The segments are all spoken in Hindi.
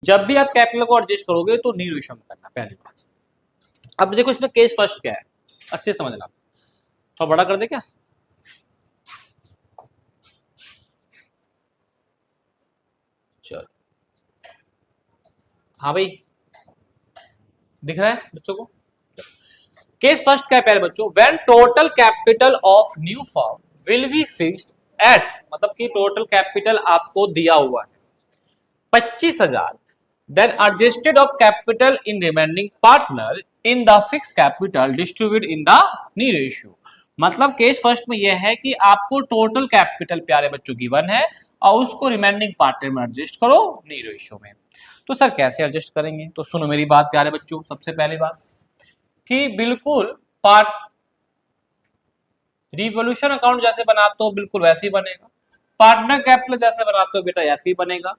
जब भी आप कैपिटल को एडजस्ट करोगे तो न्यू रेशियो में करना, पहली बात। अब देखो इसमें केस फर्स्ट क्या है, अच्छे से समझना। थोड़ा बड़ा कर दे क्या? चलो हाँ भाई, दिख रहा है बच्चों को? केस फर्स्ट क्या है पहले बच्चों, when total capital of new firm will be fixed at, मतलब कि टोटल कैपिटल आपको दिया हुआ है 25,000, then adjusted of capital in remaining partner in the fix capital distribute in the new ratio. मतलब केस फर्स्ट में यह है कि आपको टोटल कैपिटल प्यारे बच्चों गिवन है और उसको रिमेनिंग पार्टनर में एडजस्ट करो नी रेशियो में। तो सर कैसे एडजस्ट करेंगे? तो सुनो मेरी बात प्यारे बच्चों, सबसे पहली बात कि बिल्कुल पार्ट रिवोल्यूशन अकाउंट जैसे बनाते हो बिल्कुल वैसे ही बनेगा, पार्टनर कैपिटल जैसे बनाते हो बेटा ऐसे ही बनेगा।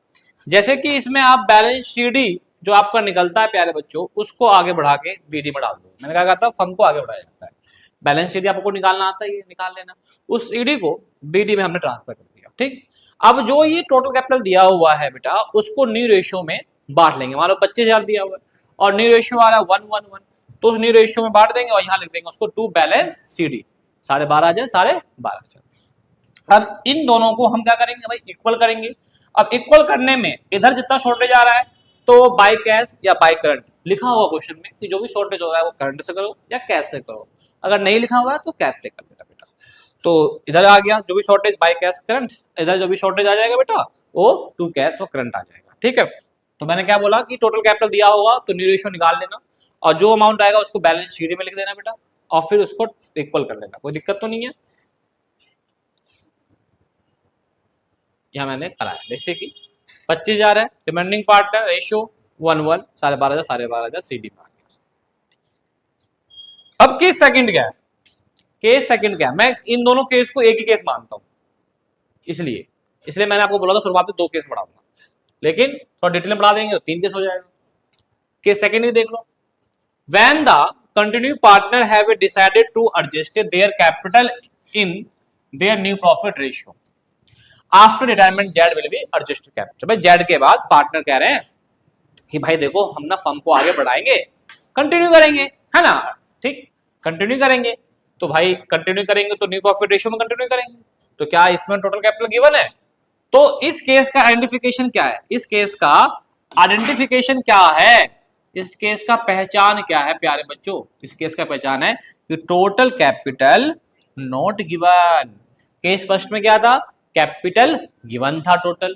जैसे कि इसमें आप बैलेंस सीडी जो आपका निकलता है प्यारे बच्चों उसको आगे बढ़ा के बीडी में डाल दो। मैंने कहा था फर्म को आगे बढ़ाया जाता है, बैलेंस शीट आपको निकालना आता है, ये निकाल लेना, उस ईडी को बीडी में हमने ट्रांसफर कर दिया। ठीक, अब जो ये टोटल कैपिटल दिया हुआ है बेटा उसको न्यू रेशियो में बांट लेंगे। मान लो 25,000 दिया हुआ है और न्यू रेशियो आ रहा है 111, तो उस न्यू रेशियो में बांट देंगे और यहाँ लिख देंगे उसको टू बैलेंस सीडी, 12.5 आ जाए 12.5 आ जाए। अब इन दोनों को हम क्या करेंगे भाई, इक्वल करेंगे। अब इक्वल करने में इधर जितना शॉर्टेज आ रहा है तो बाय कैश या बाय करंट लिखा हुआ क्वेश्चन में कि जो भी शॉर्टेज हो रहा है वो करंट से करो या कैश से करो, अगर नहीं लिखा हुआ है तो कैश से कर देना बेटा। तो इधर आ गया जो भी शॉर्टेज बाय कैश करंट, इधर जो भी शॉर्टेज आ जाएगा बेटा वो टू कैश और करंट आ जाएगा। ठीक है, तो मैंने क्या बोला कि टोटल कैपिटल दिया होगा तो न्यू रेशियो निकाल लेना और जो अमाउंट आएगा उसको बैलेंस शीट में लिख देना बेटा और फिर उसको इक्वल कर लेना, कोई दिक्कत तो नहीं है। यह मैंने कराया, जैसे कि 25,000 है, रिमेनिंग पार्टनर रेशियो 1:1, 12.5 सीडी में आ गया। अब केस सेकंड क्या है, केस सेकंड क्या है, मैं इन दोनों केस को एक ही केस मानता हूं, इसलिए मैंने आपको बोला था शुरुआत में 2 केस पढ़ाऊंगा, लेकिन थोड़ा डिटेल में पढ़ा देंगे तो 3 केस हो जाएगा। केस सेकंड भी देख लो, when the continue partner have decided to adjust their capital in their new profit ratio after retirement Z will be adjusted capital. भाई जेड के बाद पार्टनर कह रहे हैं कि भाई देखो हम ना फर्म को आगे बढ़ाएंगे, कंटिन्यू करेंगे, है ना, ठीक, कंटिन्यू करेंगे, तो भाई कंटिन्यू करेंगे तो न्यू प्रॉफिट रेशियो में कंटिन्यू करेंगे, तो क्या इसमें टोटल कैपिटल गिवन है? तो इस केस का आइडेंटिफिकेशन क्या है, इस केस का आइडेंटिफिकेशन क्या है, इस केस का पहचान क्या है प्यारे बच्चों? इस केस का पहचान है कि total capital not given. Case first में क्या था, कैपिटल गिवन था टोटल,